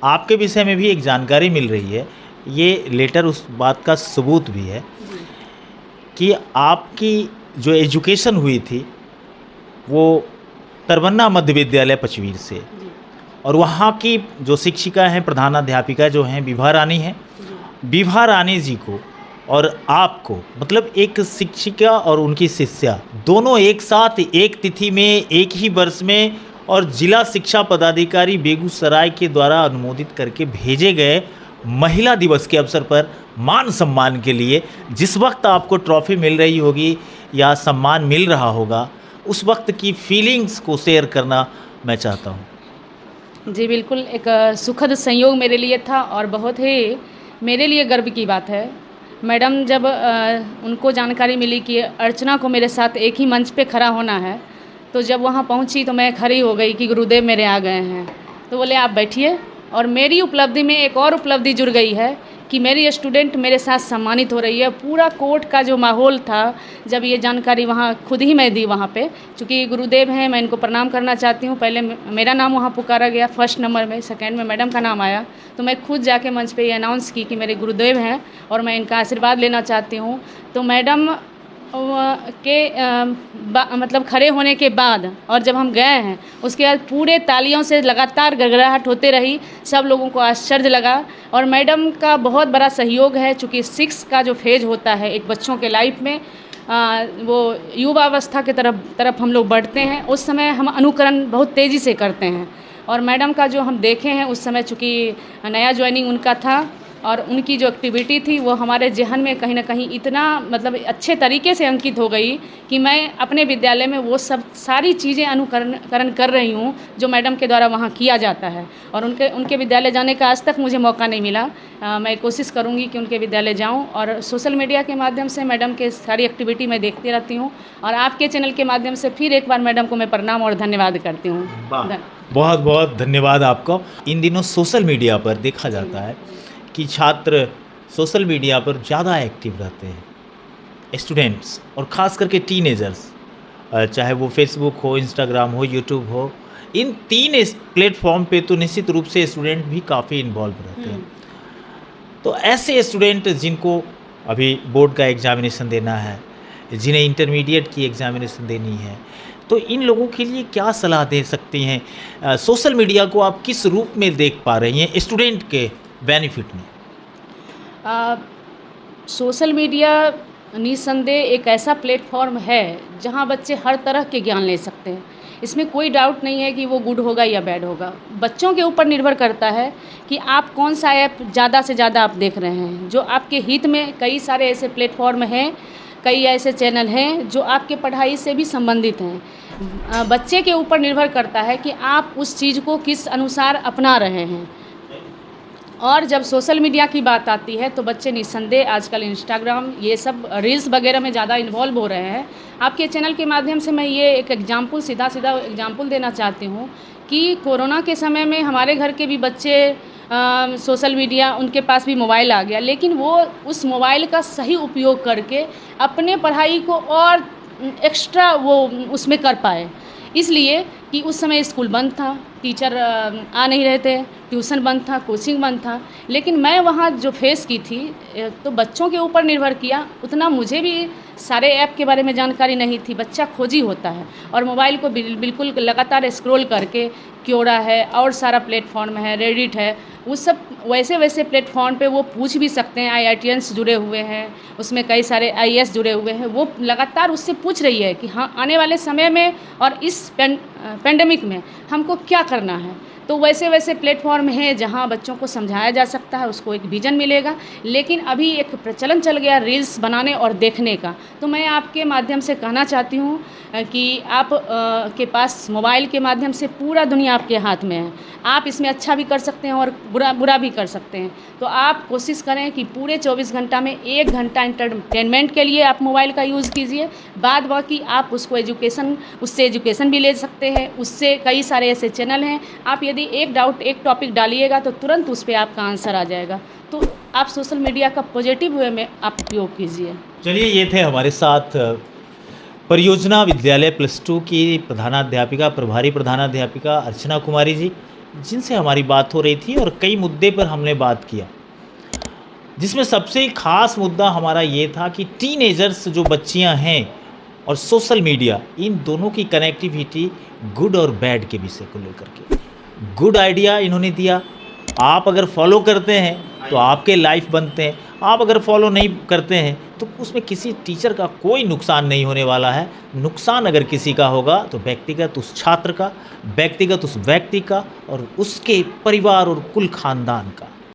आपके विषय में भी एक जानकारी मिल रही है, ये लेटर उस बात का सबूत भी है जी। कि आपकी जो एजुकेशन हुई थी वो तरबन्ना मध्य विद्यालय पचवीर से, जी। और वहाँ की जो शिक्षिका हैं, प्रधानाध्यापिका जो हैं विभा रानी हैं। जी। विभा रानी जी को और आपको, मतलब एक शिक्षिका और उनकी शिष्या दोनों एक साथ एक तिथि में, एक ही वर्ष में, और जिला शिक्षा पदाधिकारी बेगूसराय के द्वारा अनुमोदित करके भेजे गए महिला दिवस के अवसर पर मान सम्मान के लिए, जिस वक्त आपको ट्रॉफी मिल रही होगी या सम्मान मिल रहा होगा, उस वक्त की फीलिंग्स को शेयर करना मैं चाहता हूँ। जी, बिल्कुल एक सुखद संयोग मेरे लिए था और बहुत ही मेरे लिए गर्व की बात है। मैडम जब उनको जानकारी मिली कि अर्चना को मेरे साथ एक ही मंच पे खड़ा होना है, तो जब वहाँ पहुँची तो मैं खड़ी हो गई कि गुरुदेव मेरे आ गए हैं। तो बोले आप बैठिए, और मेरी उपलब्धि में एक और उपलब्धि जुड़ गई है कि मेरी स्टूडेंट मेरे साथ सम्मानित हो रही है। पूरा कोर्ट का जो माहौल था, जब ये जानकारी वहाँ खुद ही मैं दी वहाँ पे, चूँकि गुरुदेव हैं, मैं इनको प्रणाम करना चाहती हूँ। पहले मेरा नाम वहाँ पुकारा गया फर्स्ट नंबर में, सेकंड में मैडम का नाम आया, तो मैं खुद जाके मंच पे ये अनाउंस की कि मेरे गुरुदेव हैं और मैं इनका आशीर्वाद लेना चाहती हूँ। तो मैडम के मतलब खड़े होने के बाद और जब हम गए हैं, उसके बाद पूरे तालियों से लगातार गड़गड़ाहट होते रही, सब लोगों को आश्चर्य लगा। और मैडम का बहुत बड़ा सहयोग है, चूँकि 6 का जो फेज होता है एक बच्चों के लाइफ में, वो युवावस्था के तरफ हम लोग बढ़ते हैं, उस समय हम अनुकरण बहुत तेज़ी से करते हैं। और मैडम का जो हम देखे हैं उस समय, चूँकि नया ज्वाइनिंग उनका था और उनकी जो एक्टिविटी थी वो हमारे ज़हन में कहीं ना कहीं इतना मतलब अच्छे तरीके से अंकित हो गई कि मैं अपने विद्यालय में वो सब सारी चीज़ें अनुकरण कर रही हूँ जो मैडम के द्वारा वहाँ किया जाता है। और उनके विद्यालय जाने का आज तक मुझे मौका नहीं मिला। मैं कोशिश करूँगी कि उनके विद्यालय जाऊँ, और सोशल मीडिया के माध्यम से मैडम के सारी एक्टिविटी मैं देखती रहती हूँ, और आपके चैनल के माध्यम से फिर एक बार मैडम को मैं प्रणाम और धन्यवाद करती हूँ। बहुत बहुत धन्यवाद आपको। इन दिनों सोशल मीडिया पर देखा जाता है कि छात्र सोशल मीडिया पर ज़्यादा एक्टिव रहते हैं, स्टूडेंट्स और ख़ास करके टीनेजर्स, चाहे वो फेसबुक हो, इंस्टाग्राम हो, यूट्यूब हो, इन 3 प्लेटफॉर्म पे तो निश्चित रूप से स्टूडेंट भी काफ़ी इन्वॉल्व रहते हैं। तो ऐसे स्टूडेंट जिनको अभी बोर्ड का एग्ज़ामिनेशन देना है, जिन्हें इंटरमीडिएट की एग्ज़ामिनेशन देनी है, तो इन लोगों के लिए क्या सलाह दे सकती हैं? सोशल मीडिया को आप किस रूप में देख पा रही हैं स्टूडेंट के बेनिफिट में? सोशल मीडिया निस्संदेह एक ऐसा प्लेटफॉर्म है जहां बच्चे हर तरह के ज्ञान ले सकते हैं। इसमें कोई डाउट नहीं है कि वो गुड होगा या बैड होगा। बच्चों के ऊपर निर्भर करता है कि आप कौन सा ऐप ज़्यादा से ज़्यादा आप देख रहे हैं। जो आपके हित में कई सारे ऐसे प्लेटफॉर्म हैं, कई ऐसे चैनल हैं जो आपके पढ़ाई से भी संबंधित हैं। बच्चे के ऊपर निर्भर करता है कि आप उस चीज़ को किस अनुसार अपना रहे हैं। और जब सोशल मीडिया की बात आती है तो बच्चे निस्संदेह आजकल इंस्टाग्राम, ये सब रील्स वगैरह में ज़्यादा इन्वॉल्व हो रहे हैं। आपके चैनल के माध्यम से मैं ये एक एग्जाम्पल, सीधा एग्जाम्पल देना चाहती हूँ कि कोरोना के समय में हमारे घर के भी बच्चे सोशल मीडिया, उनके पास भी मोबाइल आ गया, लेकिन वो उस मोबाइल का सही उपयोग करके अपने पढ़ाई को और एक्स्ट्रा वो उसमें कर पाए। इसलिए कि उस समय स्कूल बंद था, टीचर आ नहीं रहे थे, ट्यूशन बंद था, कोचिंग बंद था, लेकिन मैं वहाँ जो फेस की थी तो बच्चों के ऊपर निर्भर किया। उतना मुझे भी सारे ऐप के बारे में जानकारी नहीं थी। बच्चा खोजी होता है और मोबाइल को बिल्कुल लगातार स्क्रॉल करके, क्योरा है और सारा प्लेटफॉर्म है, रेडिट है, उस सब वैसे प्लेटफॉर्म पे वो पूछ भी सकते हैं। IITians जुड़े हुए हैं, उसमें कई सारे IAS जुड़े हुए हैं। वो लगातार उससे पूछ रही है कि हाँ, आने वाले समय में और इस पेंडेमिक में हमको क्या करना है। तो वैसे प्लेटफॉर्म हैं जहां बच्चों को समझाया जा सकता है, उसको एक विजन मिलेगा। लेकिन अभी एक प्रचलन चल गया रील्स बनाने और देखने का। तो मैं आपके माध्यम से कहना चाहती हूँ कि आप के पास मोबाइल के माध्यम से पूरा दुनिया आपके हाथ में है। आप इसमें अच्छा भी कर सकते हैं और बुरा भी कर सकते हैं। तो आप कोशिश करें कि पूरे 24 घंटा में 1 घंटा एंटरटेनमेंट के लिए आप मोबाइल का यूज़ कीजिए। बाद बाकी आप उसको उससे एजुकेशन भी ले सकते हैं। उससे कई सारे ऐसे चैनल हैं, आप यदि एक टॉपिक डालिएगा तो तुरंत उस पर आपका आंसर आ जाएगा। तो आप सोशल मीडिया का पॉजिटिव वे में आप उपयोग कीजिए। चलिए, ये थे हमारे साथ परियोजना विद्यालय +2 की प्रधानाध्यापिका, प्रभारी प्रधानाध्यापिका अर्चना कुमारी जी। जिनसे हमारी बात हो रही थी और कई मुद्दे पर हमने बात किया, जिसमें सबसे खास मुद्दा हमारा ये था कि टीनेजर्स जो बच्चियां हैं और सोशल मीडिया, इन दोनों की कनेक्टिविटी गुड और बैड के विषय को लेकर के। गुड आइडिया इन्होंने दिया, आप अगर फॉलो करते हैं तो आपके लाइफ बनते हैं, आप अगर फॉलो नहीं करते हैं तो उसमें किसी टीचर का कोई नुकसान नहीं होने वाला है। नुकसान अगर किसी का होगा तो व्यक्तिगत उस छात्र का, व्यक्तिगत उस व्यक्ति का और उसके परिवार और कुल खानदान का।